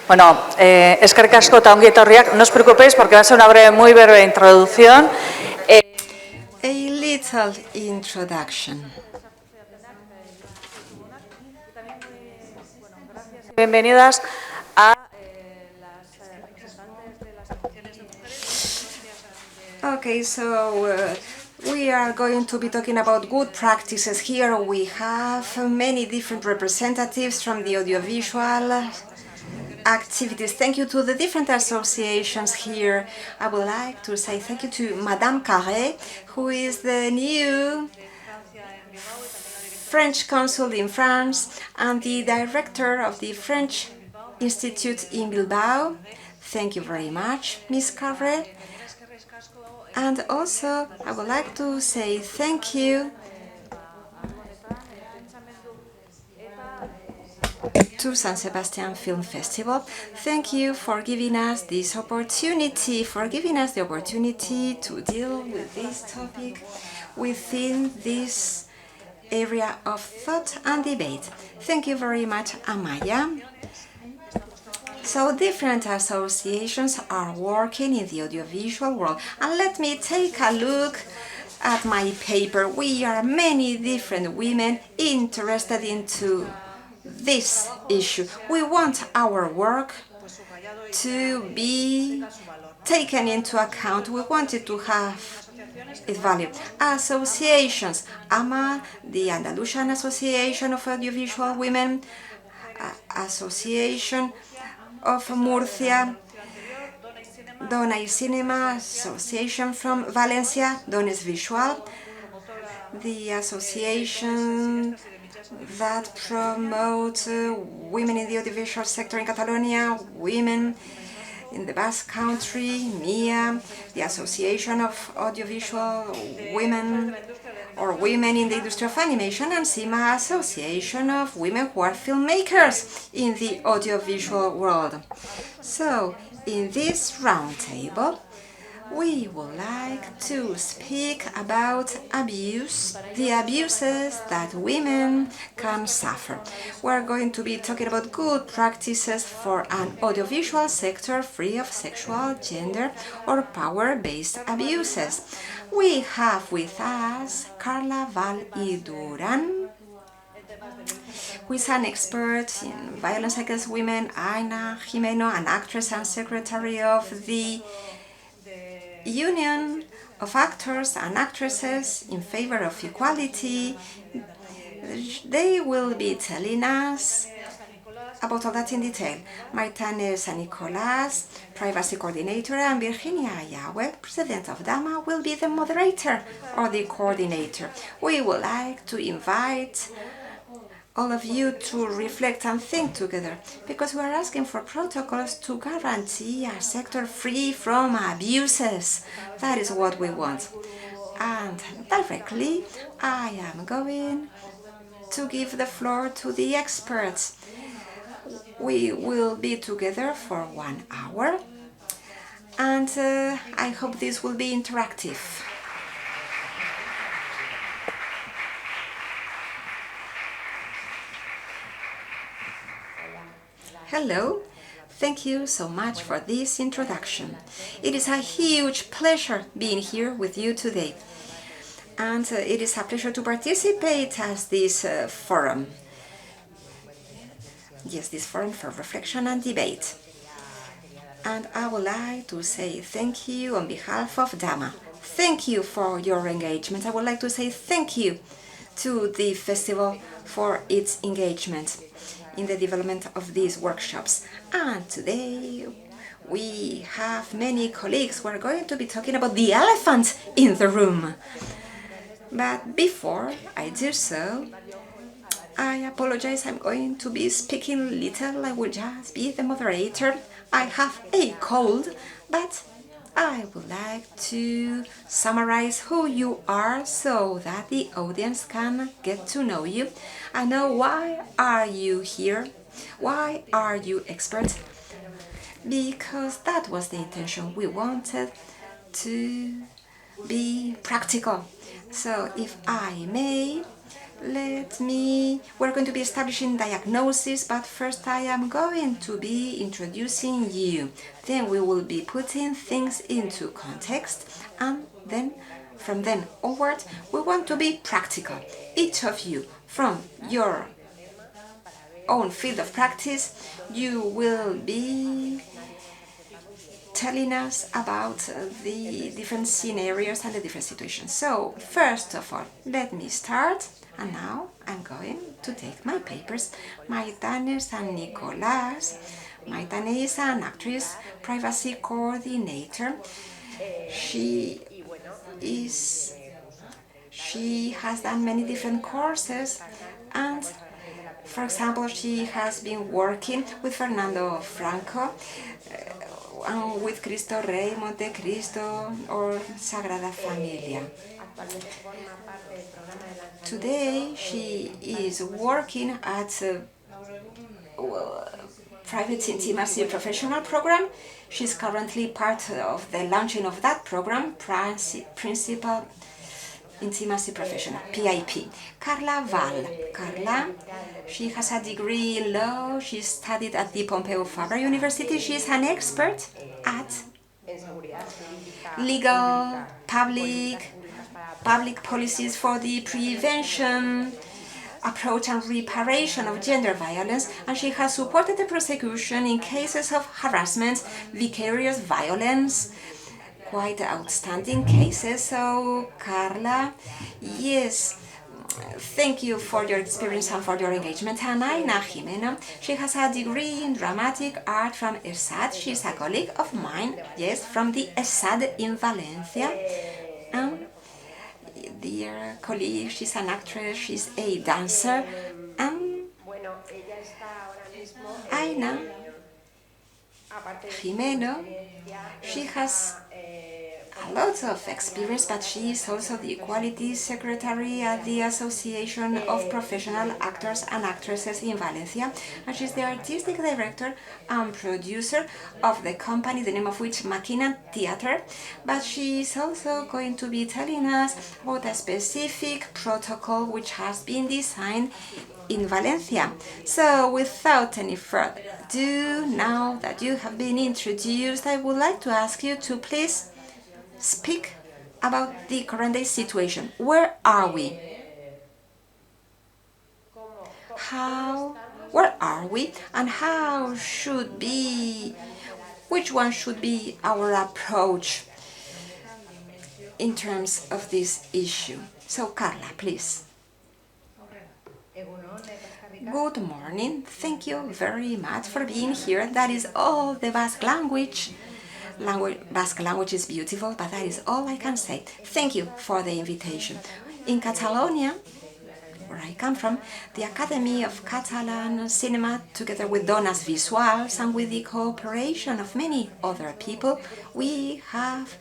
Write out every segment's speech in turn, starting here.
Bueno, eskerrik asko eta ongi etorriak. No os preocupéis porque va a ser una muy breve introducción. A little introduction. Bienvenidas a Okay, so we are going to be talking about good practices. Here we have many different representatives from the audiovisual activities. Thank you to the different associations here. I would like to say thank you to Madame Carré, who is the new French consul in France and the director of the French Institute in Bilbao. Thank you very much, Miss Carré. And also, I would like to say thank you to San Sebastian Film Festival. Thank you for giving us this opportunity, to deal with this topic within this area of thought and debate. Thank you very much, Amaya. So different associations are working in the audiovisual world. And let me take a look at my paper. We are many different women interested into this issue. We want our work to be taken into account. We want it to have its value. Associations, AMA, the Andalusian Association of Audiovisual Women, Association of Murcia, Dona y Cinema, Association from Valencia, Dones Visual, the association that promotes women in the audiovisual sector in Catalonia, women in the Basque Country, MIA, the Association of Audiovisual Women or Women in the Industry of Animation, and CIMA, Association of Women who are Filmmakers in the Audiovisual World. So, in this roundtable, we would like to speak about abuse, the abuses that women can suffer. We're going to be talking about good practices for an audiovisual sector free of sexual, gender, or power-based abuses. We have with us Carla Val y Duran, who is an expert in violence against women, Aina Jimeno, an actress and secretary of the Union of Actors and Actresses in Favor of Equality. They will be telling us about all that in detail. Maitane San Nicolas, Privacy Coordinator, and Virginia Ayawe, President of DAMA, will be the moderator or the coordinator. We would like to invite all of you to reflect and think together, because we are asking for protocols to guarantee a sector free from abuses. That is what we want. And directly, I am going to give the floor to the experts. We will be together for 1 hour, and I hope this will be interactive. Hello, thank you so much for this introduction. It is a huge pleasure being here with you today. And it is a pleasure to participate as this forum. Yes, this forum for reflection and debate. And I would like to say thank you on behalf of DAMA. Thank you for your engagement. I would like to say thank you to the festival for its engagement in the development of these workshops. And today we have many colleagues who are going to be talking about the elephant in the room. But before I do so, I apologize, I'm going to be speaking little. I will just be the moderator. I have a cold, but I would like to summarize who you are so that the audience can get to know you and know why are you here, why are you experts, because that was the intention. We wanted to be practical. So if I may we're going to be establishing diagnosis, but first I am going to be introducing you. Then we will be putting things into context, and then from then onward we want to be practical. Each of you, from your own field of practice, you will be telling us about the different scenarios and the different situations. So, first of all, let me start. And now I'm going to take my papers. Maitane San Nicolas. Maitane is an actress, privacy coordinator. She has done many different courses, and for example, she has been working with Fernando Franco, with Cristo Rey, Monte Cristo, or Sagrada Familia. Today she is working at a private intimacy professional program. She's currently part of the launching of that program, Principal Intimacy Professional, PIP. Carla Val. Carla, she has a degree in law. She studied at the Pompeu Fabra University. She is an expert at legal, public policies for the prevention, approach and reparation of gender violence, and she has supported the prosecution in cases of harassment, vicarious violence, quite outstanding cases. So, Carla, yes, thank you for your experience and for your engagement. And Aina Jimena, she has a degree in dramatic art from ESAD. She's a colleague of mine, yes, from the ESAD in Valencia. And dear colleague, she's an actress, she's a dancer. And Aina Jimeno, she has a lot of experience, but she is also the Equality Secretary at the Association of Professional Actors and Actresses in Valencia, and she's the Artistic Director and Producer of the company, the name of which Maquina Theatre, but she is also going to be telling us about a specific protocol which has been designed in Valencia. So, without any further ado, now that you have been introduced, I would like to ask you to please speak about the current day situation. Where are we? Where are we? And which one should be our approach in terms of this issue? So, Carla, please. Good morning. Thank you very much for being here. That is all the Basque language. Basque language is beautiful, but that is all I can say. Thank you for the invitation. In Catalonia, where I come from, the Academy of Catalan Cinema, together with Dones Visuals and with the cooperation of many other people, we have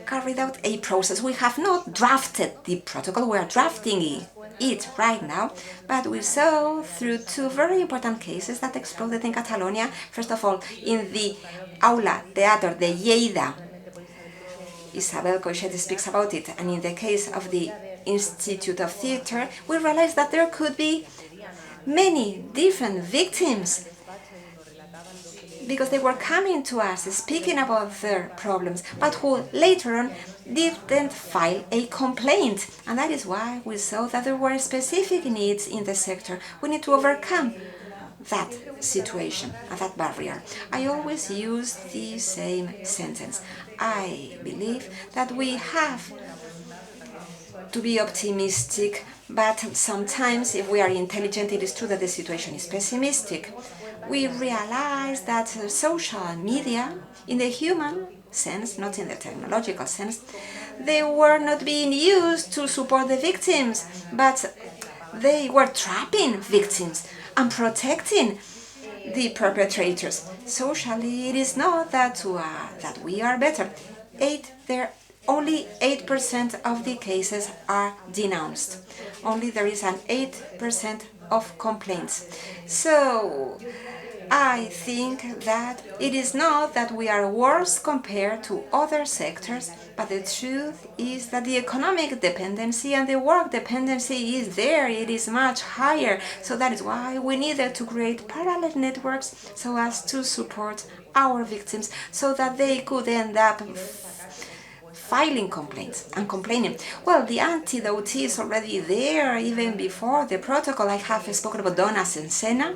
carried out a process. We have not drafted the protocol, we are drafting it right now, but we saw through two very important cases that exploded in Catalonia. First of all, in the Aula Teatro de Lleida, Isabel Coixet speaks about it, and in the case of the Institute of Theatre, we realized that there could be many different victims because they were coming to us speaking about their problems, but who later on didn't file a complaint. And that is why we saw that there were specific needs in the sector. We need to overcome that situation and that barrier. I always use the same sentence. I believe that we have to be optimistic, but sometimes if we are intelligent, it is true that the situation is pessimistic. We realize that social media, in the human sense, not in the technological sense, they were not being used to support the victims, but they were trapping victims and protecting the perpetrators. Socially, it is not that we are better. Only 8% of the cases are denounced. Only there is an 8% of complaints. So, I think that it is not that we are worse compared to other sectors, but the truth is that the economic dependency and the work dependency is there, it is much higher. So that is why we needed to create parallel networks so as to support our victims so that they could end up filing complaints and complaining. Well, the antidote is already there even before the protocol. I have spoken about donas en scena,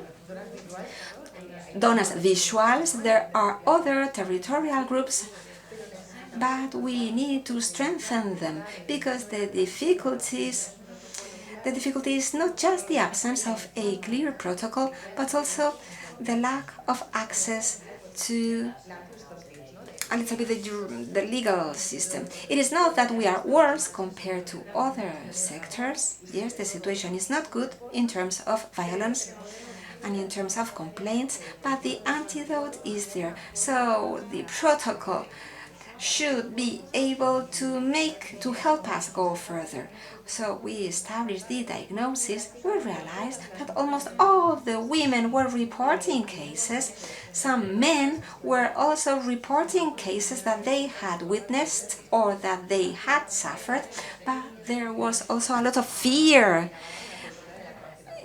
donas visuals. There are other territorial groups, but we need to strengthen them because the difficulty is not just the absence of a clear protocol, but also the lack of access to a little bit the legal system. It is not that we are worse compared to other sectors. Yes, the situation is not good in terms of violence and in terms of complaints, but the antidote is there. So the protocol should be able to help us go further. So we established the diagnosis. We realized that almost all of the women were reporting cases. Some men were also reporting cases that they had witnessed or that they had suffered, but there was also a lot of fear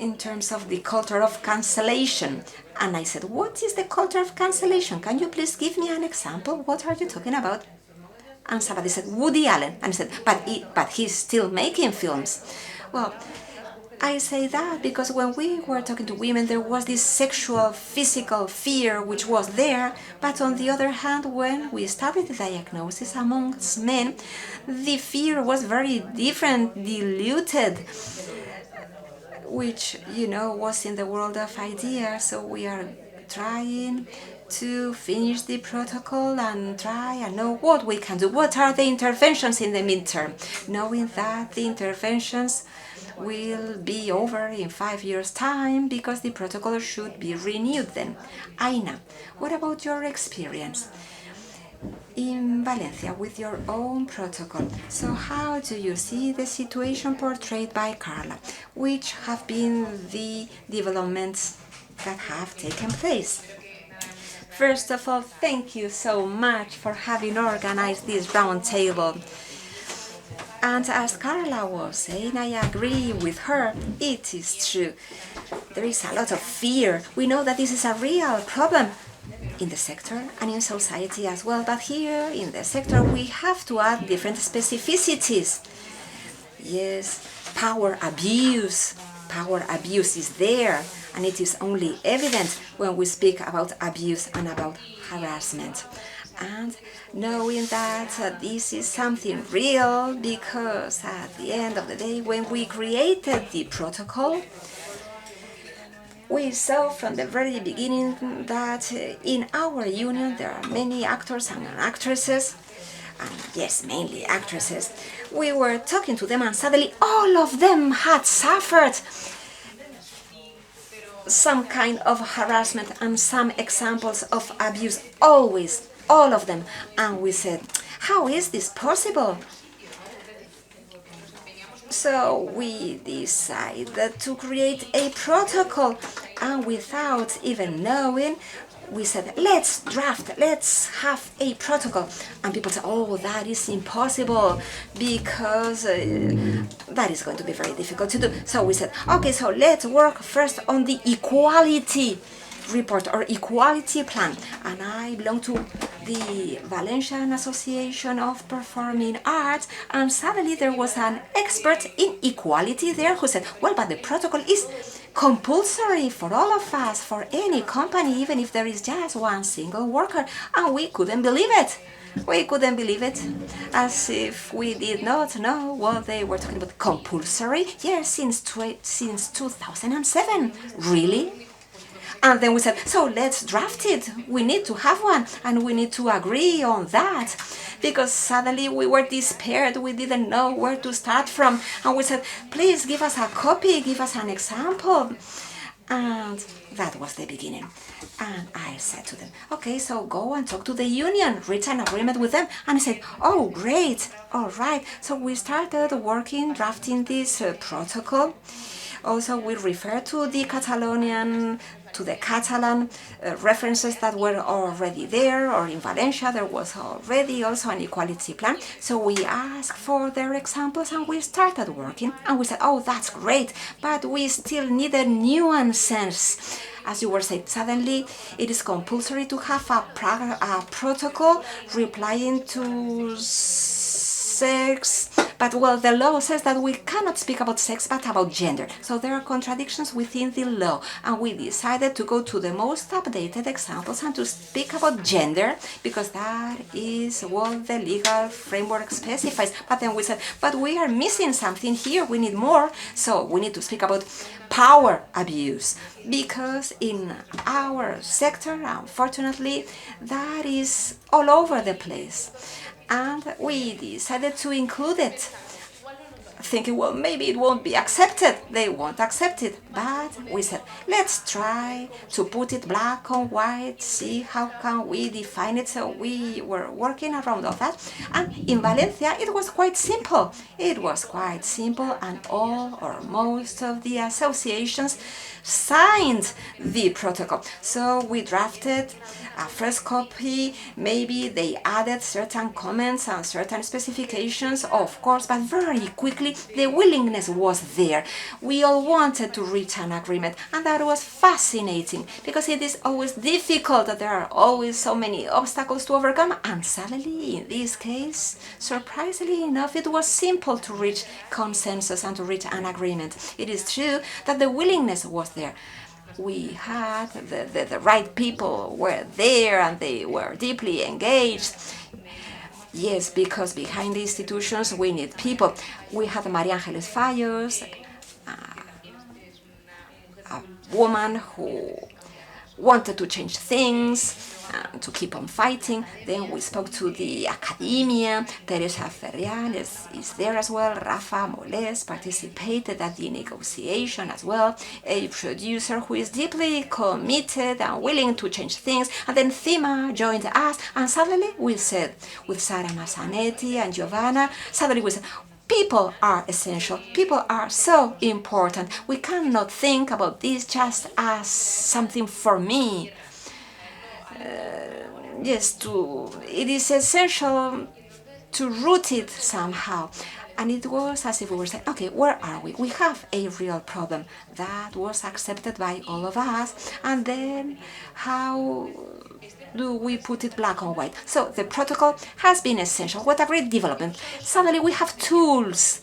in terms of the culture of cancellation. And I said, what is the culture of cancellation? Can you please give me an example? What are you talking about? And somebody said, Woody Allen. And I said, but he's still making films. Well, I say that because when we were talking to women, there was this sexual, physical fear which was there. But on the other hand, when we started the diagnosis amongst men, the fear was very different, diluted, which, was in the world of ideas. So we are trying to finish the protocol and try and know what we can do. What are the interventions in the midterm? Knowing that the interventions will be over in 5 years' time because the protocol should be renewed then. Aina, what about your experience in Valencia with your own protocol? So how do you see the situation portrayed by Carla? Which have been the developments that have taken place? First of all, thank you so much for having organized this round table. And as Carla was saying, I agree with her, it is true. There is a lot of fear. We know that this is a real problem in the sector and in society as well, but here in the sector we have to add different specificities. Yes, power abuse is there, and it is only evident when we speak about abuse and about harassment. And knowing that this is something real, because at the end of the day, when we created the protocol, we saw from the very beginning that in our union there are many actors and actresses, and yes, mainly actresses. We were talking to them and suddenly all of them had suffered some kind of harassment and some examples of abuse, always, all of them. And we said, how is this possible? So we decided to create a protocol, and without even knowing, we said, let's have a protocol. And people said, oh, that is impossible because that is going to be very difficult to do. So we said, okay, so let's work first on the equality report or equality plan. And I belong to the Valencian Association of Performing Arts, and suddenly there was an expert in equality there who said, well, but the protocol is compulsory for all of us, for any company, even if there is just one single worker. And we couldn't believe it. We couldn't believe it, as if we did not know what they were talking about. Compulsory? Yes, since 2007. Really? And then we said, so let's draft it. We need to have one, and we need to agree on that. Because suddenly we were despaired, we didn't know where to start from. And we said, please give us a copy, give us an example. And that was the beginning. And I said to them, okay, so go and talk to the union, reach an agreement with them. And I said, oh, great, all right. So we started working, drafting this protocol. Also, we refer to the Catalonian, to the Catalan references that were already there, or in Valencia there was already also an equality plan. So we asked for their examples and we started working, and we said, oh, that's great, but we still needed nuances. As you were saying, suddenly it is compulsory to have a protocol replying to sex, but well, the law says that we cannot speak about sex but about gender. So there are contradictions within the law, and we decided to go to the most updated examples and to speak about gender because that is what the legal framework specifies. But then we said, but we are missing something here, we need more, so we need to speak about power abuse, because in our sector, unfortunately, that is all over the place. And we decided to include it, thinking, well, maybe it won't be accepted, they won't accept it. But we said, let's try to put it black on white, see how can we define it. So we were working around all that. And in Valencia, it was quite simple. It was quite simple, and all or most of the associations signed the protocol. So we drafted a first copy, maybe they added certain comments and certain specifications, of course, but very quickly the willingness was there. We all wanted to reach an agreement, and that was fascinating because it is always difficult, that there are always so many obstacles to overcome, and suddenly in this case, surprisingly enough, it was simple to reach consensus and to reach an agreement. It is true that the willingness was there. We had the right people were there and they were deeply engaged. Yes, because behind the institutions we need people. We had María Ángeles Fallos, a woman who wanted to change things, to keep on fighting. Then we spoke to the academia. Teresa Ferrial is there as well. Rafa Moles participated at the negotiation as well. A producer who is deeply committed and willing to change things. And then Thima joined us, and suddenly we said, with Sara Massanetti and Giovanna, suddenly we said, people are essential. People are so important. We cannot think about this just as something for me. Yes, it is essential to root it somehow. And it was as if we were saying, okay, where are we? We have a real problem. That was accepted by all of us. And then how do we put it black on white? So the protocol has been essential. What a great development. Suddenly we have tools.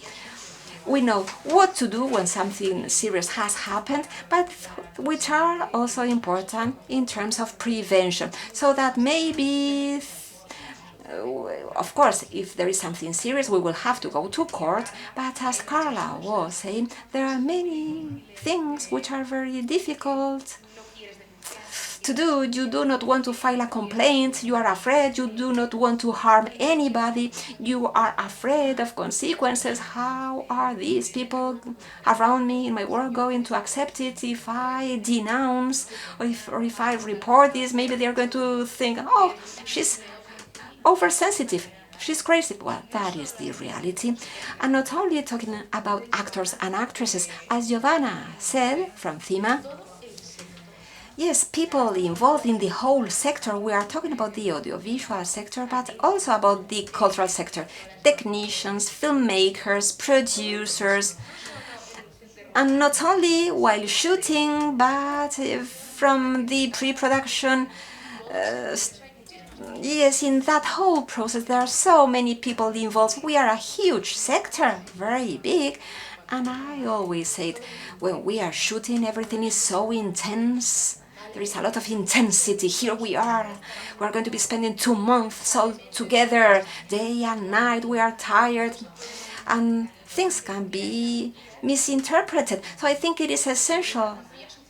We know what to do when something serious has happened, but which are also important in terms of prevention. So that maybe, of course, if there is something serious, we will have to go to court. But as Carla was saying, there are many things which are very difficult to do. You do not want to file a complaint, you are afraid, you do not want to harm anybody, you are afraid of consequences. How are these people around me in my work going to accept it if I denounce or if I report this? Maybe they're going to think, oh, she's oversensitive, she's crazy. Well, that is the reality. And not only talking about actors and actresses, as Giovanna said from Thima, yes, people involved in the whole sector. We are talking about the audiovisual sector, but also about the cultural sector. Technicians, filmmakers, producers, and not only while shooting, but from the pre-production. Yes, in that whole process, there are so many people involved. We are a huge sector, very big. And I always say it, when we are shooting, everything is so intense. There is a lot of intensity. Here we are. We're going to be spending 2 months all together, day and night. We are tired. And things can be misinterpreted. So I think it is essential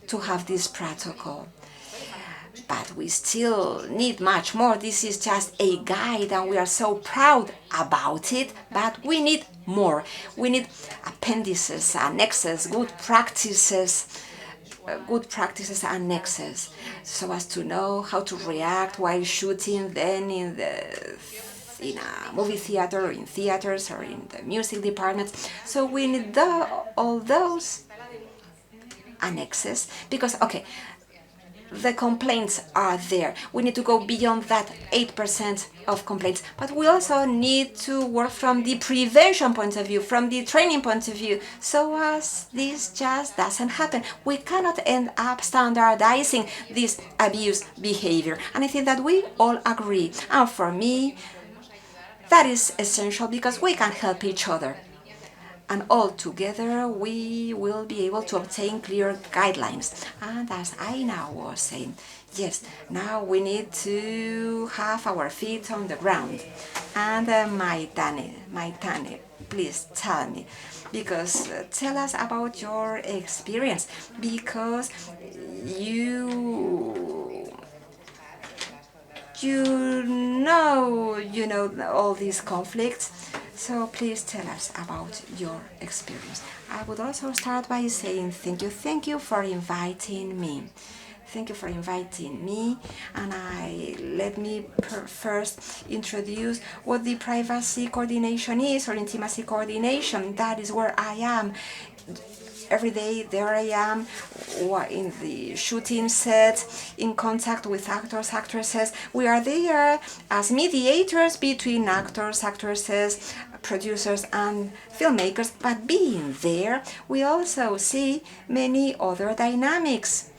to have this protocol. But we still need much more. This is just a guide and we are so proud about it, but we need more. We need appendices, annexes, good practices, annexes, so as to know how to react while shooting, then in a movie theater or in theaters or in the music department. So we need all those annexes, because, okay, the complaints are there. We need to go beyond that 8% of complaints, but we also need to work from the prevention point of view, from the training point of view, so as this just doesn't happen. We cannot end up standardizing this abuse behavior, and I think that we all agree. And for me, that is essential because we can help each other. And all together we will be able to obtain clear guidelines. And as I now was saying, yes, now we need to have our feet on the ground. And Maitane, please tell me, because tell us about your experience, because you know all these conflicts. So please tell us about your experience. I would also start by saying thank you for inviting me. Thank you for inviting me, and let me first introduce what the privacy coordination is, or intimacy coordination. That is where I am. Every day there I am in the shooting set, in contact with actors, actresses. We are there as mediators between actors, actresses, producers and filmmakers, but being there we also see many other dynamics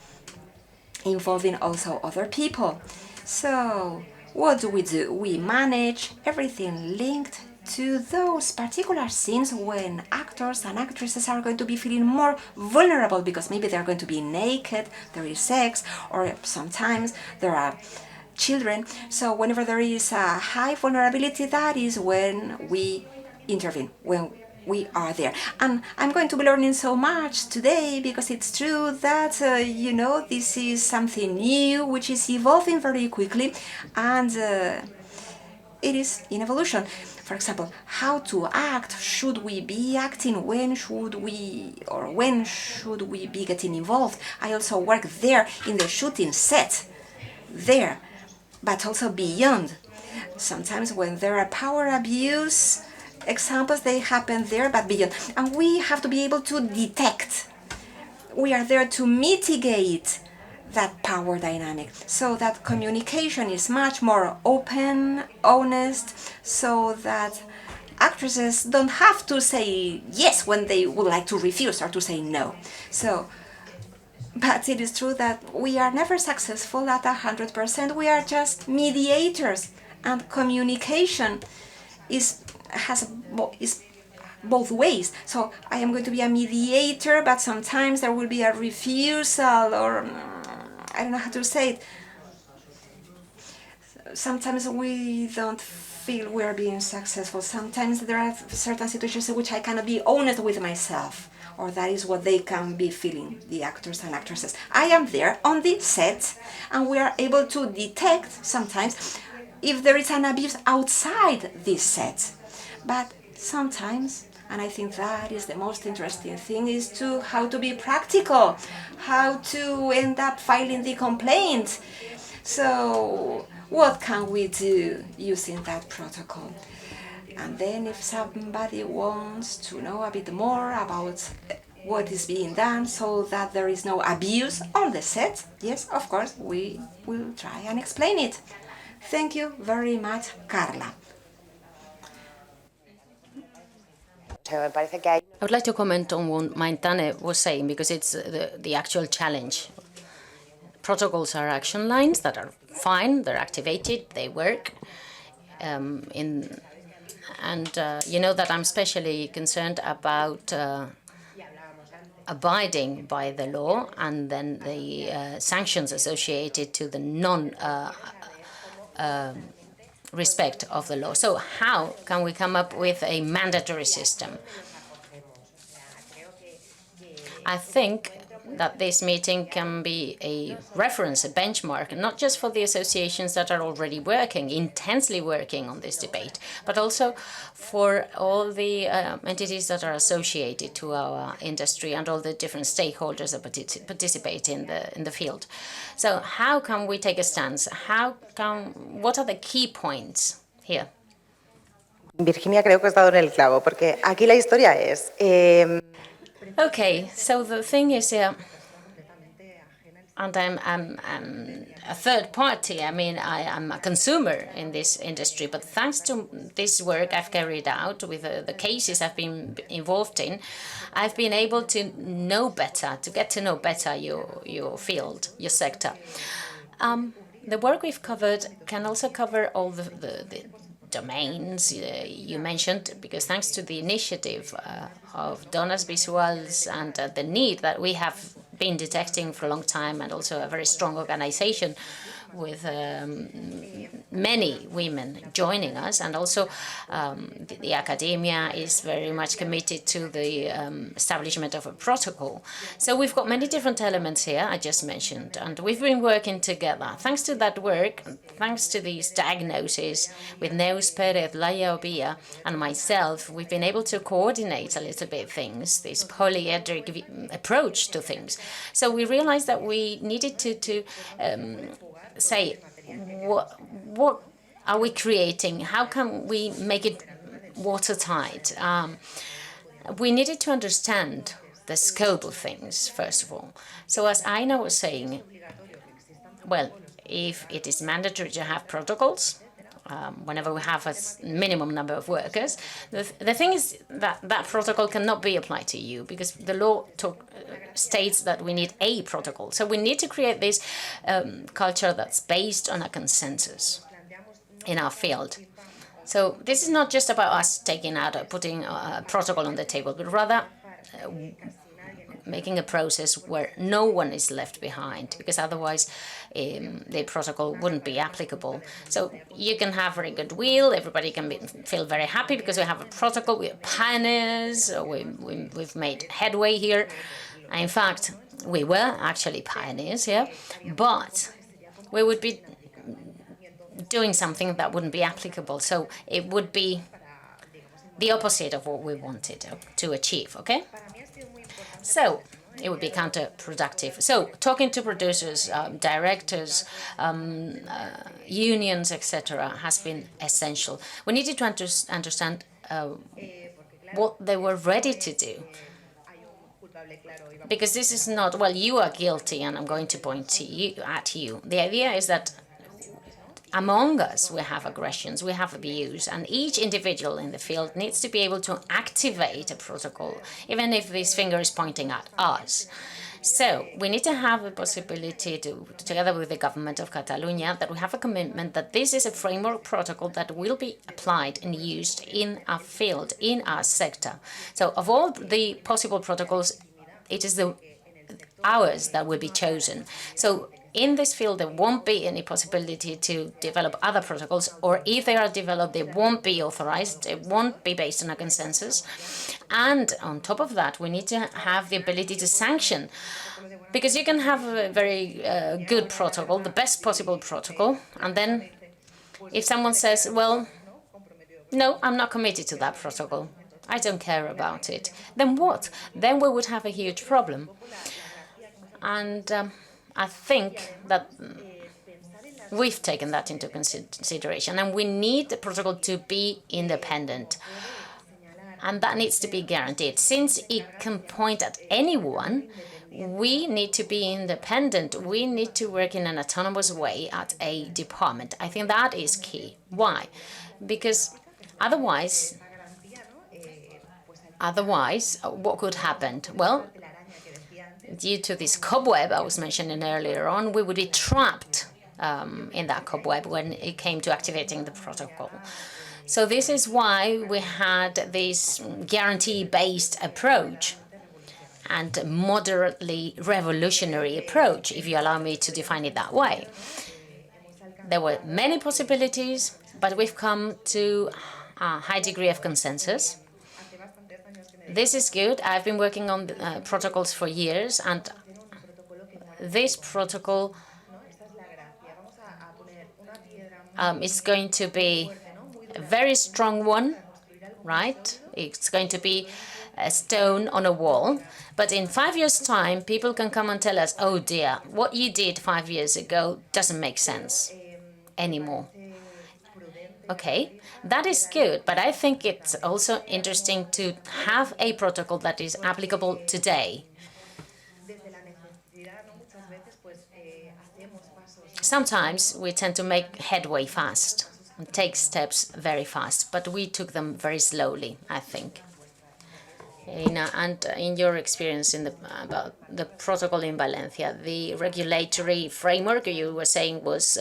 involving also other people. So what do? We manage everything linked to those particular scenes when actors and actresses are going to be feeling more vulnerable, because maybe they're going to be naked, there is sex, or sometimes there are children. So whenever there is a high vulnerability, that is when we intervene, when we are there. And I'm going to be learning so much today, because it's true that, this is something new which is evolving very quickly, and it is in evolution. For example, how to act, should we be acting, when should we be getting involved. I also work there in the shooting set, there, but also beyond. Sometimes when there are power abuse examples, they happen there, but beyond. And we have to be able to detect. We are there to mitigate that power dynamic, so that communication is much more open, honest, so that actresses don't have to say yes when they would like to refuse, or to say no. But it is true that we are never successful at 100%. We are just mediators, and communication is both ways. So I am going to be a mediator, but sometimes there will be a refusal, or I don't know how to say it. Sometimes we don't feel we're being successful. Sometimes there are certain situations in which I cannot be honest with myself, or that is what they can be feeling, the actors and actresses. I am there on the set, and we are able to detect sometimes if there is an abuse outside this set. But sometimes, and I think that is the most interesting thing, is how to be practical, how to end up filing the complaint. So what can we do using that protocol? And then if somebody wants to know a bit more about what is being done so that there is no abuse on the set, yes, of course, we will try and explain it. Thank you very much, Carla. I would like to comment on what Maitane was saying, because it's the actual challenge. Protocols are action lines that are fine, they're activated, they work. You know that I'm especially concerned about abiding by the law, and then the sanctions associated to the respect of the law. So how can we come up with a mandatory system? I think that this meeting can be a reference, a benchmark, not just for the associations that are already working, intensely working on this debate, but also for all the entities that are associated to our industry and all the different stakeholders that participate in the field. So how can we take a stance? What are the key points here? Virginia, creo que has dado en el clavo, porque aquí la historia es... Okay, so the thing is, and I'm a third party. I mean, I am a consumer in this industry, but thanks to this work I've carried out with the cases I've been involved in, I've been able to know better, to get to know better your field, your sector. The work we've covered can also cover all the domains you mentioned, because thanks to the initiative of Donas Visuals and the need that we have been detecting for a long time, and also a very strong organization with many women joining us, and also the academia is very much committed to the establishment of a protocol. So we've got many different elements here I just mentioned, and we've been working together. Thanks to that work, thanks to these diagnoses with Neus Perez, Laia Obia, and myself, we've been able to coordinate a little bit things, this polyedric approach to things. So we realized that we needed to say, what are we creating? How can we make it watertight? We needed to understand the scope of things, first of all. So as Aina was saying, well, if it is mandatory to have protocols, whenever we have a minimum number of workers, the thing is that that protocol cannot be applied to you, because the law states that we need a protocol. So we need to create this culture that's based on a consensus in our field. So this is not just about us putting a protocol on the table, but rather making a process where no one is left behind, because otherwise the protocol wouldn't be applicable. So you can have very good will, everybody can feel very happy because we have a protocol, we are pioneers, we've made headway here. In fact, we were actually pioneers here, but we would be doing something that wouldn't be applicable. So it would be the opposite of what we wanted to achieve, okay? So it would be counterproductive. So talking to producers, directors, unions, etc., has been essential. We needed to understand what they were ready to do. Because this is not, well, you are guilty and I'm going to point at you. The idea is that among us, we have aggressions, we have abuse, and each individual in the field needs to be able to activate a protocol, even if this finger is pointing at us. So we need to have a possibility to, together with the government of Catalonia, that we have a commitment that this is a framework protocol that will be applied and used in our field, in our sector. So of all the possible protocols, it is ours that will be chosen. So in this field, there won't be any possibility to develop other protocols, or if they are developed, they won't be authorized, it won't be based on a consensus. And on top of that, we need to have the ability to sanction, because you can have a very good protocol, the best possible protocol, and then if someone says, well, no, I'm not committed to that protocol, I don't care about it, then what? Then we would have a huge problem. And I think that we've taken that into consideration, and we need the protocol to be independent. And that needs to be guaranteed. Since it can point at anyone, we need to be independent. We need to work in an autonomous way at a department. I think that is key. Why? Because otherwise, what could happen? Well, due to this cobweb I was mentioning earlier on, we would be trapped in that cobweb when it came to activating the protocol. So this is why we had this guarantee-based approach and moderately revolutionary approach, if you allow me to define it that way. There were many possibilities, but we've come to a high degree of consensus. This is good. I've been working on protocols for years, and this protocol is going to be a very strong one, right? It's going to be a stone on a wall. But in 5 years' time, people can come and tell us, oh dear, what you did 5 years ago doesn't make sense anymore. Okay, that is good, but I think it's also interesting to have a protocol that is applicable today. Sometimes we tend to make headway fast and take steps very fast, but we took them very slowly, I think. And in your experience about the protocol in Valencia, the regulatory framework you were saying was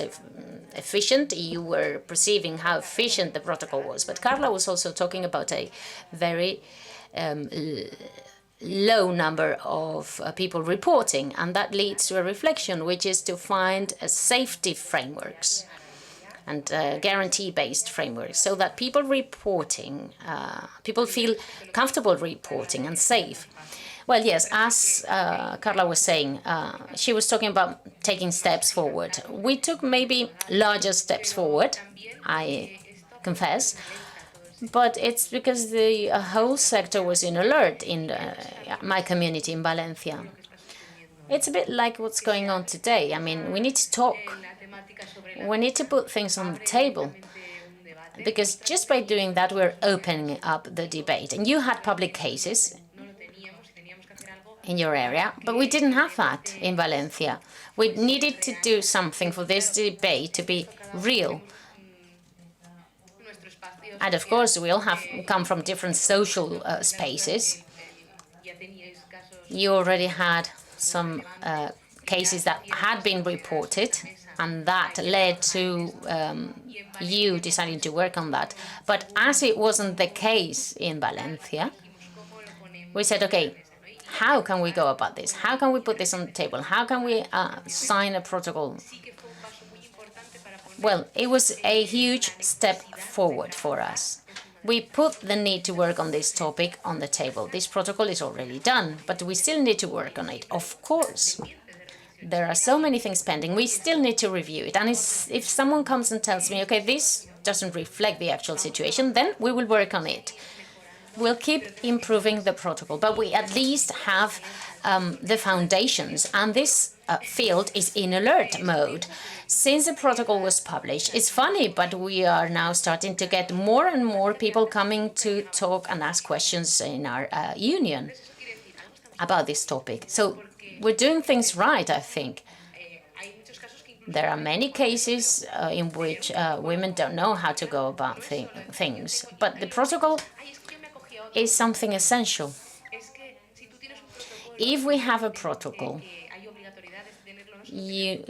efficient. You were perceiving how efficient the protocol was. But Carla was also talking about a very low number of people reporting, and that leads to a reflection, which is to find safety frameworks and guarantee-based frameworks, so that people feel comfortable reporting and safe. Well, yes, as Carla was saying, she was talking about taking steps forward. We took maybe larger steps forward, I confess, but it's because the whole sector was in alert in my community in Valencia. It's a bit like what's going on today. I mean, we need to talk. We need to put things on the table, because just by doing that, we're opening up the debate. And you had public cases in your area, but we didn't have that in Valencia. We needed to do something for this debate to be real. And of course, we all have come from different social spaces. You already had some cases that had been reported, and that led to you deciding to work on that. But as it wasn't the case in Valencia, we said, okay, how can we go about this? How can we put this on the table? How can we sign a protocol? Well, it was a huge step forward for us. We put the need to work on this topic on the table. This protocol is already done, but we still need to work on it. Of course, there are so many things pending. We still need to review it. And if someone comes and tells me, okay, this doesn't reflect the actual situation, then we will work on it. We'll keep improving the protocol, but we at least have the foundations, and this field is in alert mode. Since the protocol was published, it's funny, but we are now starting to get more and more people coming to talk and ask questions in our union about this topic. So we're doing things right, I think. There are many cases in which women don't know how to go about things, but the protocol is something essential. If we have a protocol, you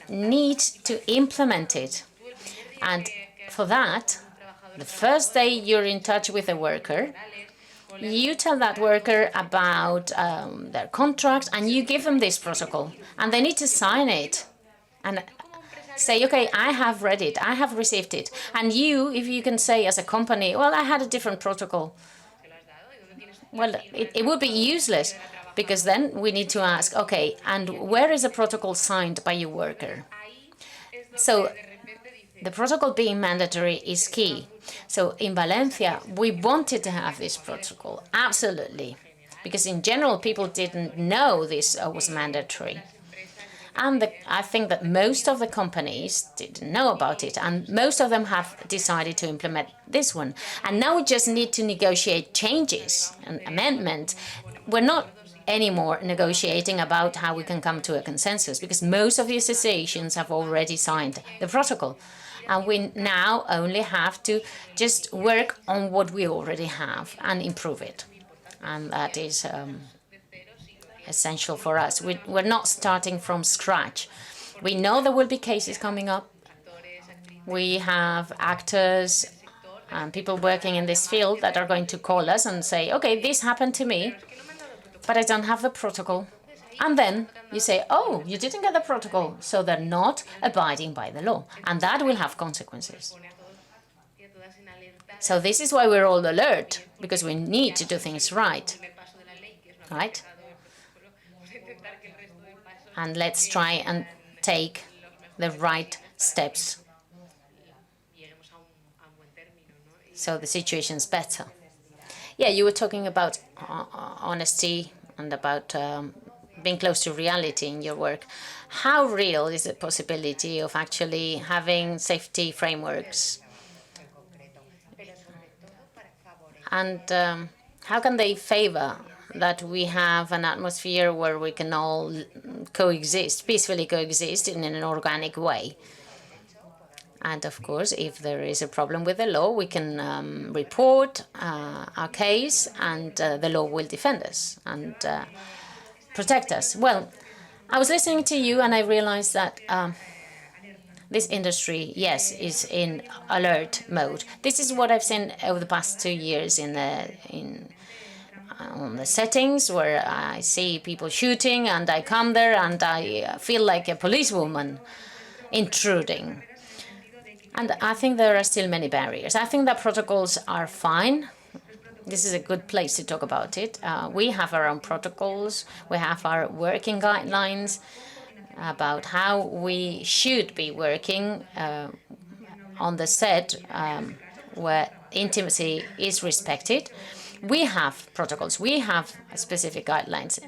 need to implement it. And for that, the first day you're in touch with a worker, you tell that worker about their contract, and you give them this protocol, and they need to sign it and say, okay, I have read it, I have received it. And you, if you can say as a company, well, I had a different protocol, well, it would be useless, because then we need to ask, okay, and where is a protocol signed by your worker? So the protocol being mandatory is key. So in Valencia, we wanted to have this protocol, absolutely, because in general, people didn't know this was mandatory. And I think that most of the companies didn't know about it, and most of them have decided to implement this one. And now we just need to negotiate changes and amendment. We're not anymore negotiating about how we can come to a consensus, because most of the associations have already signed the protocol. And we now only have to just work on what we already have and improve it. And that is essential for us. We're not starting from scratch. We know there will be cases coming up. We have actors and people working in this field that are going to call us and say, okay, this happened to me, but I don't have the protocol. And then you say, oh, you didn't get the protocol, so they're not abiding by the law, and that will have consequences. So this is why we're all alert, because we need to do things right, right? And let's try and take the right steps so the situation's better. Yeah, you were talking about honesty and about being close to reality in your work. How real is the possibility of actually having safety frameworks? And how can they favor that we have an atmosphere where we can all coexist, peacefully coexist in an organic way. And of course, if there is a problem with the law, we can report our case, and the law will defend us and protect us. Well, I was listening to you and I realized that this industry, yes, is in alert mode. This is what I've seen over the past 2 years on the settings where I see people shooting, and I come there and I feel like a policewoman intruding. And I think there are still many barriers. I think that protocols are fine. This is a good place to talk about it. We have our own protocols. We have our working guidelines about how we should be working on the set where intimacy is respected. We have protocols. We have specific guidelines.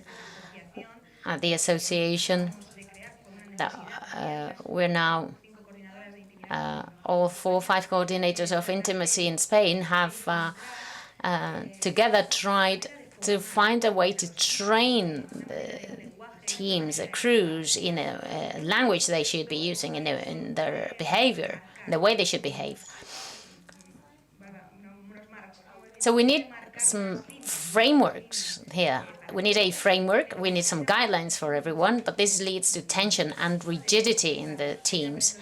The association, we're now all 4 or 5 coordinators of intimacy in Spain have together tried to find a way to train teams, crews, in a language they should be using in their behavior, the way they should behave. So we need some frameworks here. We need a framework, we need some guidelines for everyone, but this leads to tension and rigidity in the teams.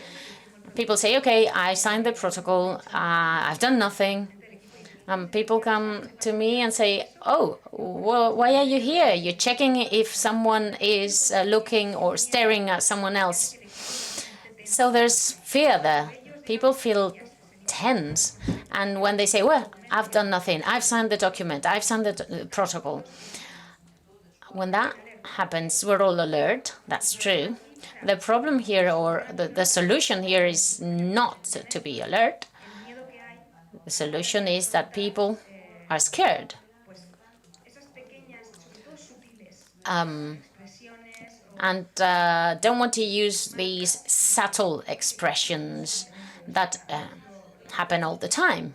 People say, okay, I signed the protocol, I've done nothing. People come to me and say, oh, well, why are you here? You're checking if someone is looking or staring at someone else. So there's fear there. People feel tense. And when they say, well, I've done nothing, I've signed the document, I've signed the protocol. When that happens, we're all alert. That's true. The problem here, or the solution here, is not to be alert. The solution is that people are scared. And don't want to use these subtle expressions that happen all the time.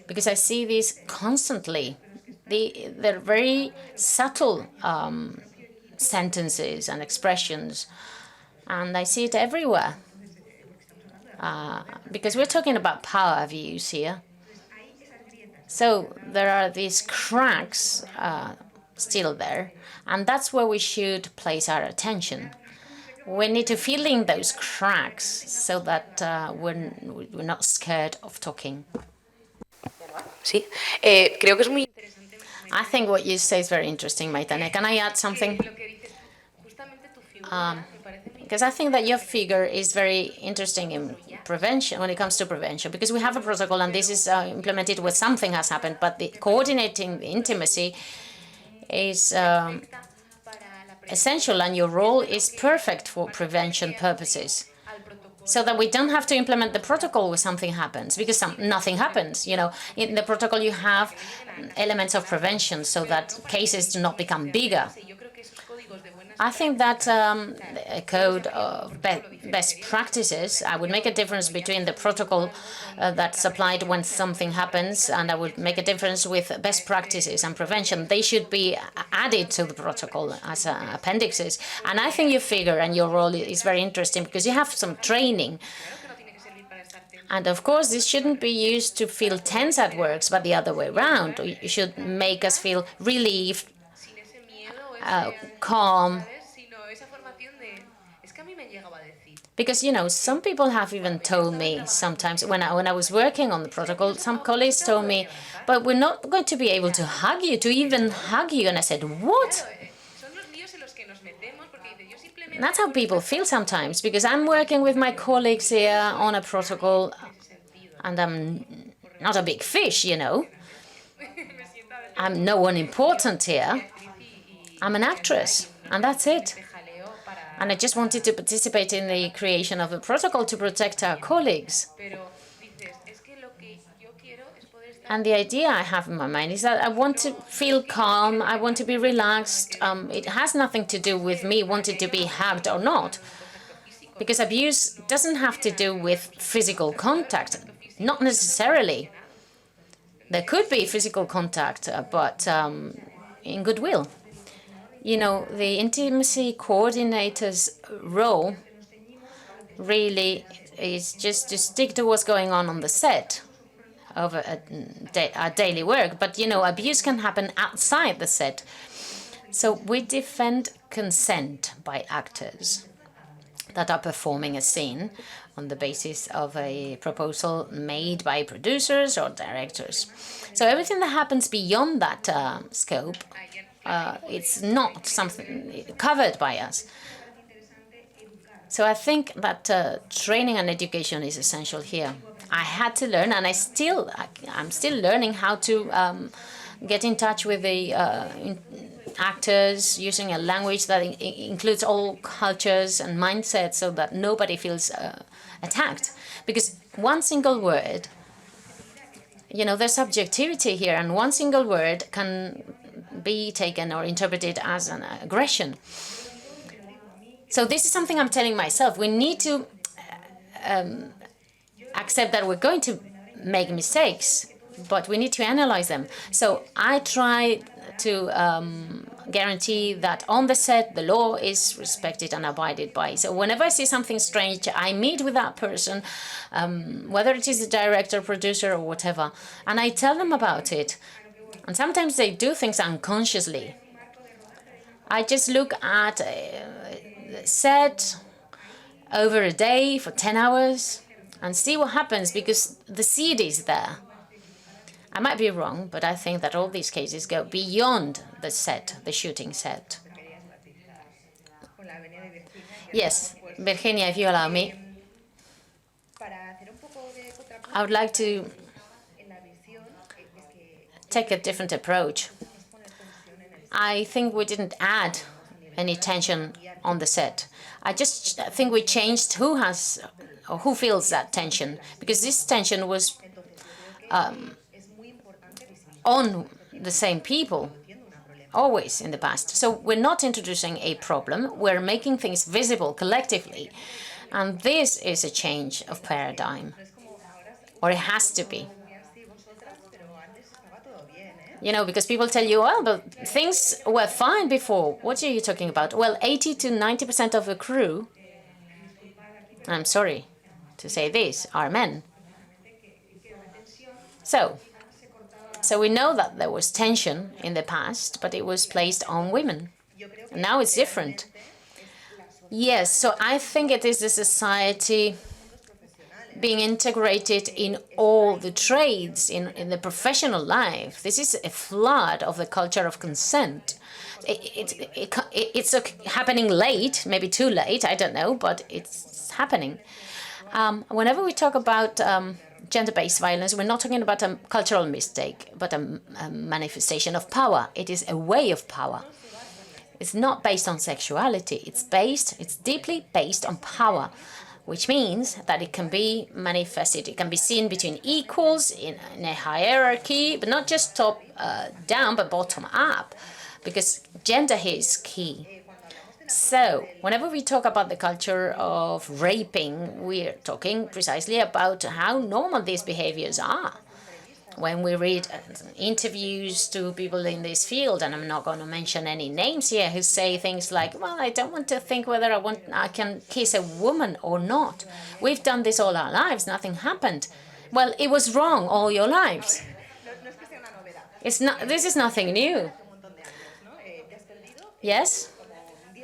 Because I see these constantly. They're very subtle sentences and expressions, and I see it everywhere. Because we're talking about power views here. So there are these cracks still there, and that's where we should place our attention. We need to fill in those cracks so that we're not scared of talking. Sí, creo que es muy. I think what you say is very interesting, Maitane. Can I add something? Because I think that your figure is very interesting in prevention, when it comes to prevention, because we have a protocol and this is implemented when something has happened, but the coordinating the intimacy is essential, and your role is perfect for prevention purposes. So that we don't have to implement the protocol when something happens, because nothing happens. You know, in the protocol you have elements of prevention so that cases do not become bigger. I think that a code of best practices, I would make a difference between the protocol that's applied when something happens, and I would make a difference with best practices and prevention. They should be added to the protocol as appendixes. And I think your figure and your role is very interesting because you have some training. And of course, this shouldn't be used to feel tense at work, but the other way around. You should make us feel relieved, calm. Because, you know, some people have even told me sometimes, when I was working on the protocol, some colleagues told me, but we're not going to be able to hug you, to even hug you. And I said, what? And that's how people feel sometimes, because I'm working with my colleagues here on a protocol, and I'm not a big fish, you know. I'm no one important here. I'm an actress, and that's it. And I just wanted to participate in the creation of a protocol to protect our colleagues. And the idea I have in my mind is that I want to feel calm, I want to be relaxed. It has nothing to do with me wanting to be hugged or not. Because abuse doesn't have to do with physical contact, not necessarily. There could be physical contact, but in goodwill. You know, the intimacy coordinator's role really is just to stick to what's going on the set of a daily work. But, you know, abuse can happen outside the set. So we defend consent by actors that are performing a scene on the basis of a proposal made by producers or directors. So everything that happens beyond that scope, it's not something covered by us. So I think that training and education is essential here. I had to learn, and I'm still learning how to get in touch with the actors using a language that includes all cultures and mindsets so that nobody feels attacked. Because one single word, you know, there's subjectivity here, and one single word can be taken or interpreted as an aggression. So this is something I'm telling myself. We need to accept that we're going to make mistakes, but we need to analyze them. So I try to guarantee that on the set the law is respected and abided by. So whenever I see something strange, I meet with that person, whether it is the director, producer, or whatever, and I tell them about it. And sometimes they do things unconsciously. I just look at the set over a day for 10 hours and see what happens, because the seed is there. I might be wrong, but I think that all these cases go beyond the set, the shooting set. Yes, Virginia, if you allow me, I would like to take a different approach. I think we didn't add any tension on the set. I just think we changed who has or who feels that tension, because this tension was on the same people always in the past. So we're not introducing a problem, we're making things visible collectively. And this is a change of paradigm, or it has to be. You know, because people tell you, well, but things were fine before. What are you talking about? Well, 80 to 90% of the crew, I'm sorry to say this, are men. So we know that there was tension in the past, but it was placed on women. And now it's different. Yes, so I think it is the society being integrated in all the trades, in the professional life. This is a flood of the culture of consent. It's happening late, maybe too late, I don't know, but it's happening. Whenever we talk about gender-based violence, we're not talking about a cultural mistake, but a manifestation of power. It is a way of power. It's not based on sexuality. It's deeply based on power, which means that it can be manifested. It can be seen between equals in a hierarchy, but not just top down, but bottom up, because gender here is key. So whenever we talk about the culture of raping, we're talking precisely about how normal these behaviors are. When we read interviews to people in this field, and I'm not going to mention any names here, who say things like, well, I don't want to think whether I can kiss a woman or not. We've done this all our lives, nothing happened. Well, it was wrong all your lives. This is nothing new. Yes?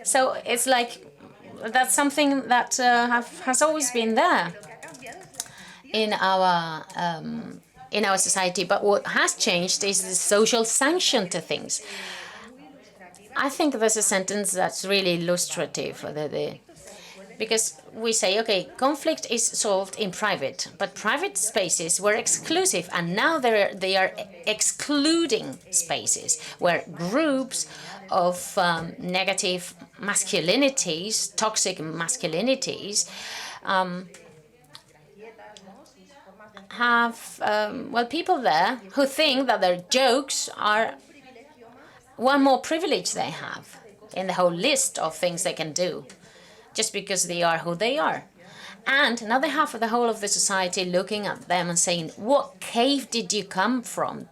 So it's like, that's something that has always been there in our society. But what has changed is the social sanction to things. I think there's a sentence that's really illustrative, because we say, okay, conflict is solved in private, but private spaces were exclusive, and now they are excluding spaces where groups of negative masculinities, toxic masculinities, have, people there who think that their jokes are one more privilege they have in the whole list of things they can do, just because they are who they are. And another half of the whole of the society looking at them and saying, what cave did you come from?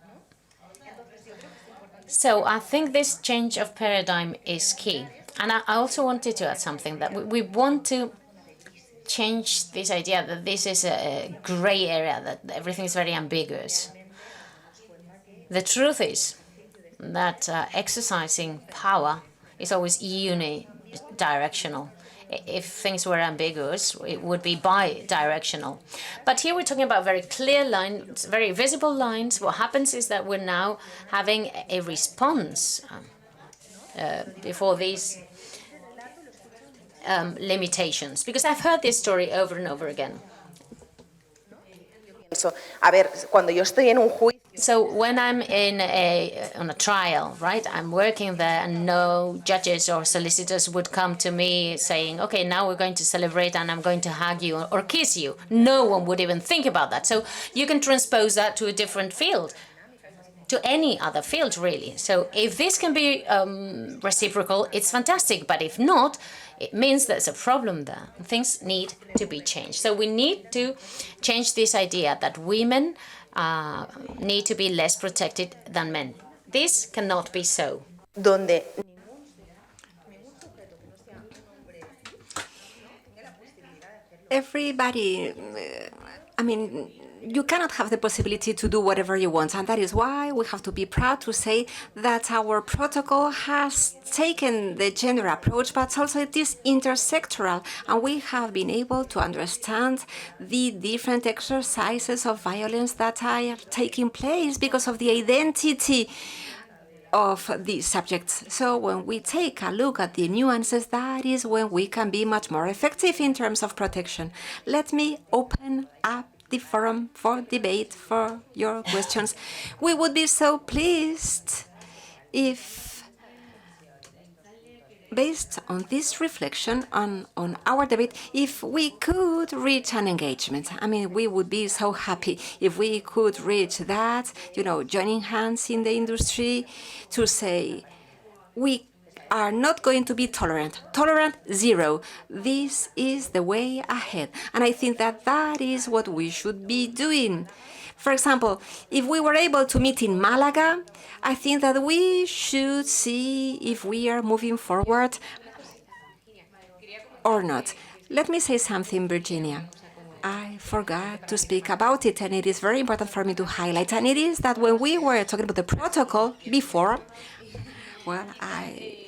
So I think this change of paradigm is key. And I also wanted to add something, that we want to change this idea that this is a gray area, that everything is very ambiguous. The truth is that exercising power is always unidirectional. If things were ambiguous, it would be bi-directional. But here we're talking about very clear lines, very visible lines. What happens is that we're now having a response before these limitations. Because I've heard this story over and over again. A ver, cuando yo estoy en un juicio. So when I'm on a trial, right, I'm working there, and no judges or solicitors would come to me saying, okay, now we're going to celebrate and I'm going to hug you or kiss you. No one would even think about that. So you can transpose that to a different field, to any other field, really. So if this can be reciprocal, it's fantastic. But if not, it means there's a problem there. Things need to be changed. So we need to change this idea that women need to be less protected than men. This cannot be so. Donde everybody, I mean, you cannot have the possibility to do whatever you want, and that is why we have to be proud to say that our protocol has taken the gender approach, but also it is intersectoral, and we have been able to understand the different exercises of violence that are taking place because of the identity of these subjects. So when we take a look at the nuances, that is when we can be much more effective in terms of protection. Let me open up the forum for debate, for your questions. We would be so pleased if, based on this reflection on our debate, if we could reach an engagement. I mean, we would be so happy if we could reach that, joining hands in the industry to say, we are not going to be tolerant. Tolerant zero. This is the way ahead. And I think that that is what we should be doing. For example, if we were able to meet in Malaga, I think that we should see if we are moving forward or not. Let me say something, Virginia. I forgot to speak about it, and it is very important for me to highlight. And it is that when we were talking about the protocol before, well, I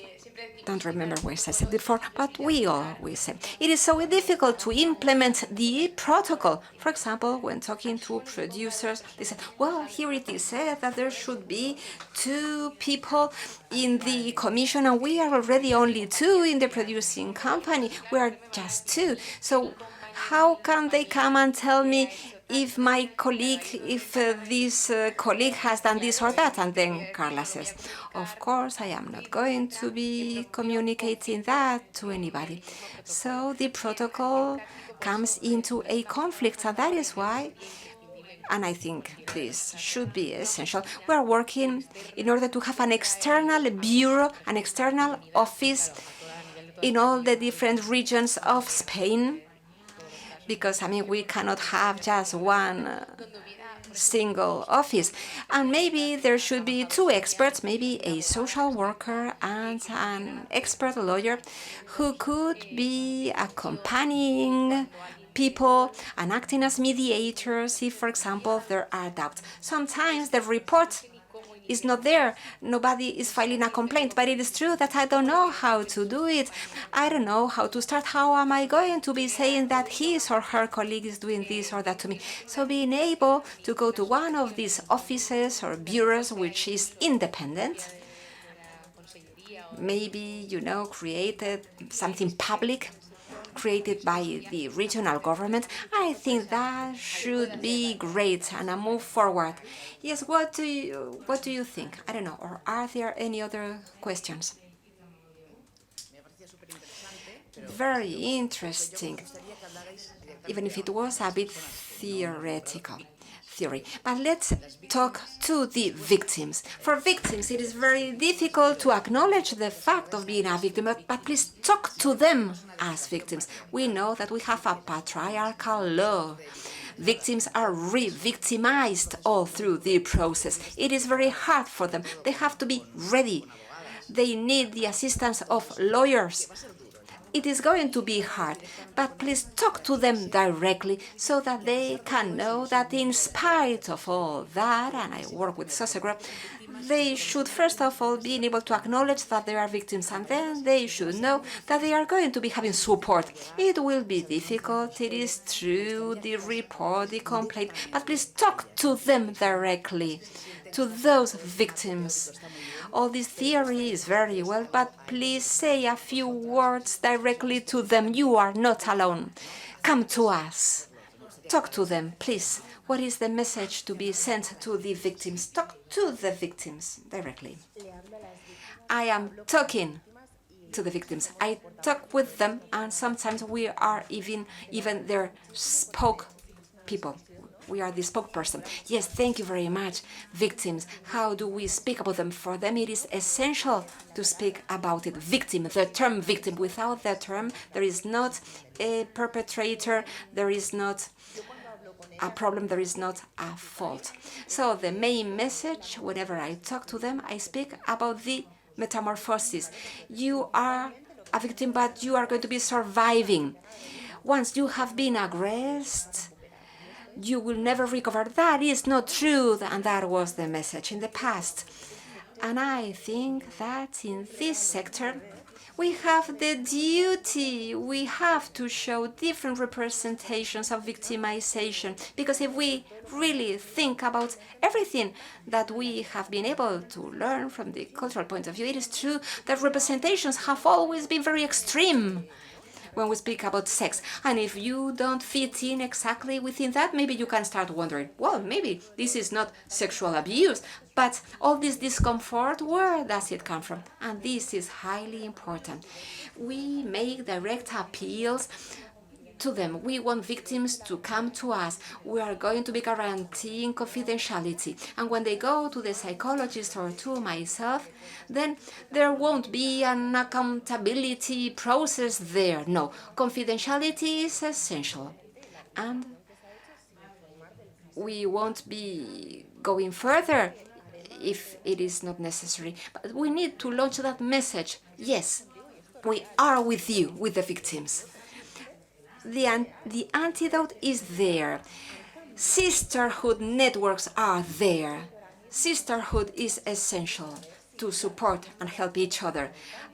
don't remember what I said before, but we always say it is so difficult to implement the protocol. For example, when talking to producers, they said, well, here it is said that there should be 2 people in the commission, and we are already only 2 in the producing company. We are just 2. So how can they come and tell me if my colleague, if this colleague has done this or that? And then Carla says, of course, I am not going to be communicating that to anybody. So the protocol comes into a conflict, and that is why, and I think this should be essential, we are working in order to have an external bureau, an external office in all the different regions of Spain, because, I mean, we cannot have just one single office. And maybe there should be 2 experts, maybe a social worker and an expert lawyer who could be accompanying people and acting as mediators if, for example, there are doubts. Sometimes the report is not there. Nobody is filing a complaint, but it is true that I don't know how to do it. I don't know how to start. How am I going to be saying that his or her colleague is doing this or that to me? So being able to go to one of these offices or bureaus which is independent, maybe, created something public, created by the regional government, I think that should be great and a move forward. Yes, what do you think? I don't know. Or are there any other questions? Very interesting, even if it was a bit theoretical. theory. But let's talk to the victims. For victims, it is very difficult to acknowledge the fact of being a victim, but please talk to them as victims. We know that we have a patriarchal law. Victims are re-victimized all through the process. It is very hard for them. They have to be ready. They need the assistance of lawyers. It is going to be hard, but please talk to them directly so that they can know that in spite of all that, and I work with social group, they should first of all be able to acknowledge that they are victims, and then they should know that they are going to be having support. It will be difficult, it is true, the report, the complaint, but please talk to them directly, to those victims. All this theory is very well, but please say a few words directly to them. You are not alone. Come to us. Talk to them, please. What is the message to be sent to the victims? Talk to the victims directly. I am talking to the victims. I talk with them, and sometimes we are even their spokespeople. We are the spokesperson. Yes, thank you very much. Victims, how do we speak about them? For them, it is essential to speak about it. Victim, the term victim. Without that term, there is not a perpetrator, there is not a problem, there is not a fault. So the main message, whenever I talk to them, I speak about the metamorphosis. You are a victim, but you are going to be surviving. Once you have been aggressed, you will never recover. That is not true, and that was the message in the past. And I think that in this sector, we have the duty, we have to show different representations of victimization, because if we really think about everything that we have been able to learn from the cultural point of view, it is true that representations have always been very extreme when we speak about sex. And if you don't fit in exactly within that, maybe you can start wondering, well, maybe this is not sexual abuse, but all this discomfort, where does it come from? And this is highly important. We make direct appeals to them. We want victims to come to us. We are going to be guaranteeing confidentiality. And when they go to the psychologist or to myself, then there won't be an accountability process there. No, confidentiality is essential. And we won't be going further if it is not necessary. But we need to launch that message. Yes, we are with you, with the victims. The antidote is there. Sisterhood networks are there. Sisterhood is essential to support and help each other.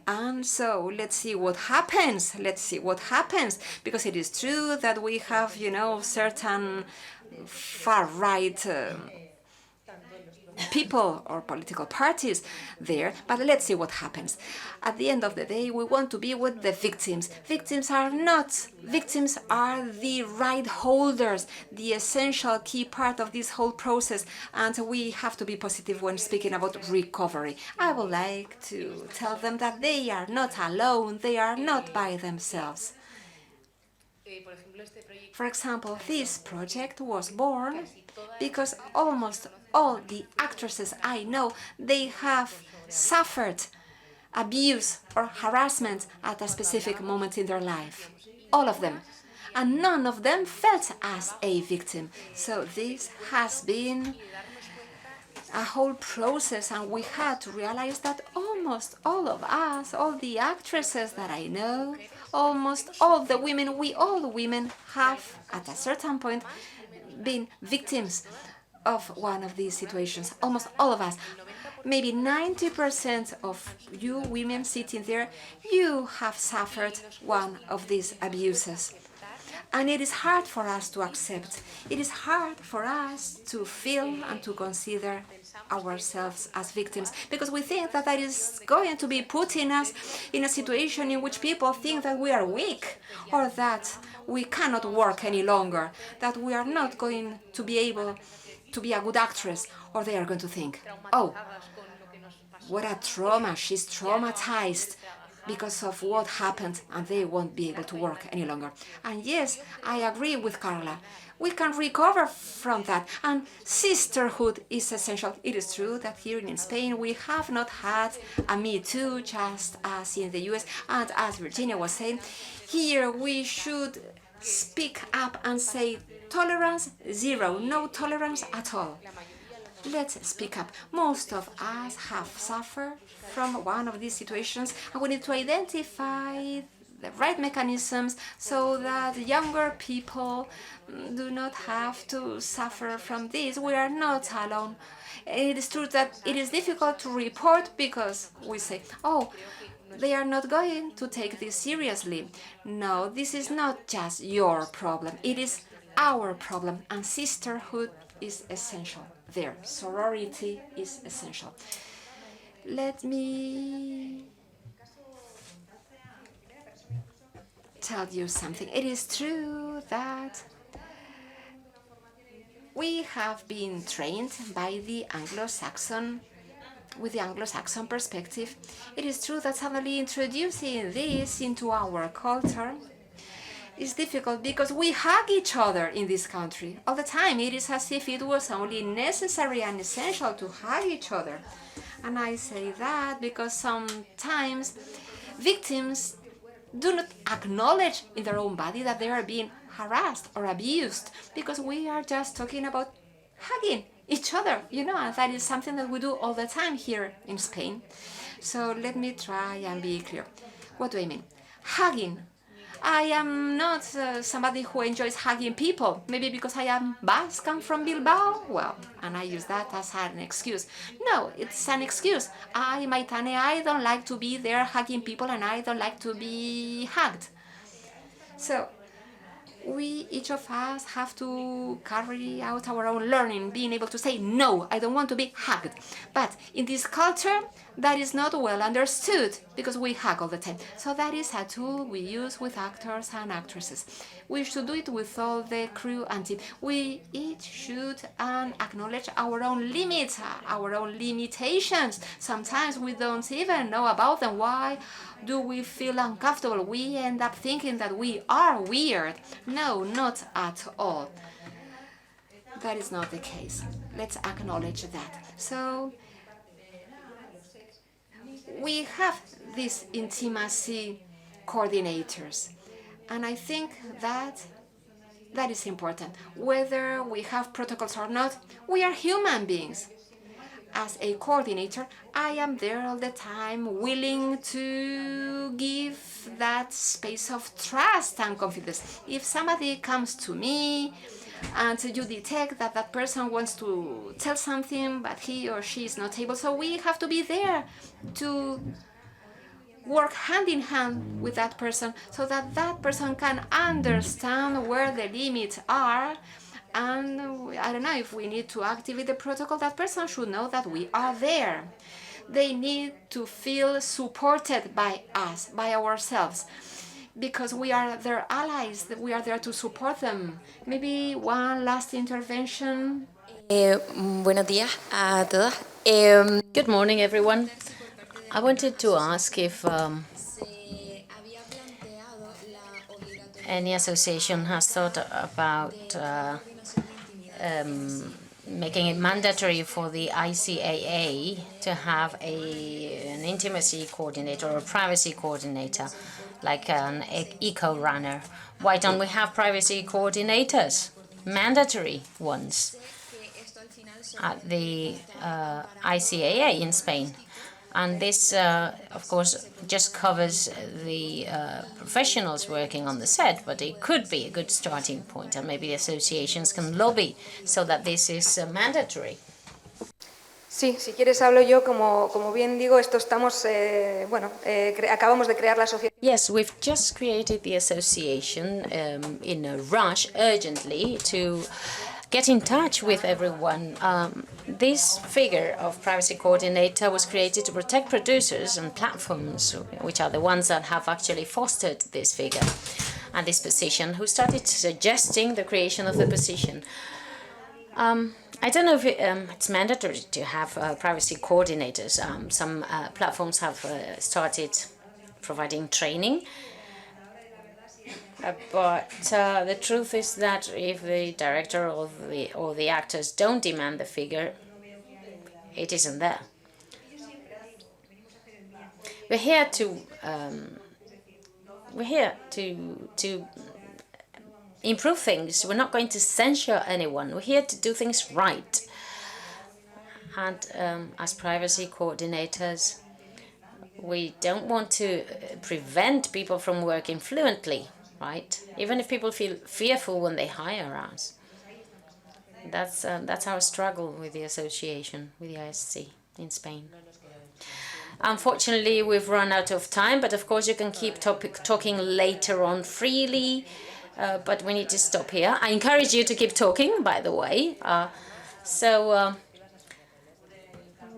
And so let's see what happens. Let's see what happens. Because it is true that we have, certain far-right people or political parties there, but let's see what happens. At the end of the day, we want to be with the victims. Victims are the right holders, the essential key part of this whole process, and we have to be positive when speaking about recovery. I would like to tell them that they are not alone, they are not by themselves. For example, this project was born because almost all the actresses I know, they have suffered abuse or harassment at a specific moment in their life. All of them. And none of them felt as a victim. So this has been a whole process, and we had to realize that almost all of us, all the actresses that I know, almost all the women, all the women have, at a certain point, been victims of one of these situations. Almost all of us. Maybe 90% of you women sitting there, you have suffered one of these abuses. And it is hard for us to accept. It is hard for us to feel and to consider ourselves as victims, because we think that is going to be putting us in a situation in which people think that we are weak, or that we cannot work any longer, that we are not going to be able to be a good actress, or they are going to think, oh, what a trauma, she's traumatized. because of what happened, and they won't be able to work any longer. And yes, I agree with Carla. We can recover from that, and sisterhood is essential. It is true that here in Spain we have not had a Me Too, just as in the US, and as Virginia was saying, here we should speak up and say tolerance zero, no tolerance at all. Let's speak up. Most of us have suffered from one of these situations, and we need to identify the right mechanisms so that younger people do not have to suffer from this. We are not alone. It is true that it is difficult to report because we say, oh, they are not going to take this seriously. No, this is not just your problem. It is our problem, and sisterhood is essential there. Sorority is essential. Let me tell you something. It is true that we have been trained by the Anglo-Saxon, with the Anglo-Saxon perspective. It is true that suddenly introducing this into our culture is difficult because we hug each other in this country all the time. It is as if it was only necessary and essential to hug each other. And I say that because sometimes victims do not acknowledge in their own body that they are being harassed or abused, because we are just talking about hugging each other, and that is something that we do all the time here in Spain. So let me try and be clear. What do I mean? Hugging. I am not somebody who enjoys hugging people, maybe because I am Basque, I'm from Bilbao, well, and I use that as an excuse. No, it's an excuse. Maitane, I don't like to be there hugging people, and I don't like to be hugged. So we, each of us, have to carry out our own learning, being able to say, no, I don't want to be hugged. But in this culture, that is not well understood because we hug all the time. So that is a tool we use with actors and actresses. We should do it with all the crew and team. We each should acknowledge our own limits, our own limitations. Sometimes we don't even know about them. Why do we feel uncomfortable? We end up thinking that we are weird. No, not at all. That is not the case. Let's acknowledge that. So we have these intimacy coordinators, and I think that is important. Whether we have protocols or not, we are human beings. As a coordinator, I am there all the time, willing to give that space of trust and confidence. If somebody comes to me and you detect that that person wants to tell something, but he or she is not able, so we have to be there to work hand in hand with that person so that that person can understand where the limits are. And I don't know, if we need to activate the protocol, that person should know that we are there. They need to feel supported by us, by ourselves, because we are their allies, that we are there to support them. Maybe one last intervention. Buenos días a todas. Good morning, everyone. I wanted to ask if any association has thought about making it mandatory for the ICAA to have an intimacy coordinator or a privacy coordinator, like an eco-runner. Why don't we have privacy coordinators, mandatory ones, at the ICAA in Spain? And this, of course, just covers the professionals working on the set, but it could be a good starting point, and maybe the associations can lobby so that this is mandatory. Sí, si quieres hablo yo, como bien digo, esto estamos, acabamos de crear la asociación. Yes, we've just created the association in a rush, urgently, to get in touch with everyone. This figure of privacy coordinator was created to protect producers and platforms, which are the ones that have actually fostered this figure and this position, who started suggesting the creation of the position. I don't know if it's mandatory to have privacy coordinators. Some platforms have started providing training. But the truth is that if the director or the actors don't demand the figure, it isn't there. We're here to improve things. We're not going to censure anyone. We're here to do things right. And as privacy coordinators, we don't want to prevent people from working fluently, right? Even if people feel fearful when they hire us. That's our struggle with the association, with the ISC in Spain. Unfortunately, we've run out of time, but of course you can keep talking later on freely, but we need to stop here. I encourage you to keep talking, by the way.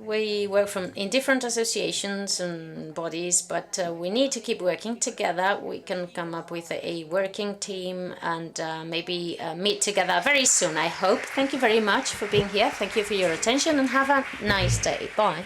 We work in different associations and bodies, but we need to keep working together. We can come up with a working team and maybe meet together very soon, I hope. Thank you very much for being here. Thank you for your attention and have a nice day. Bye.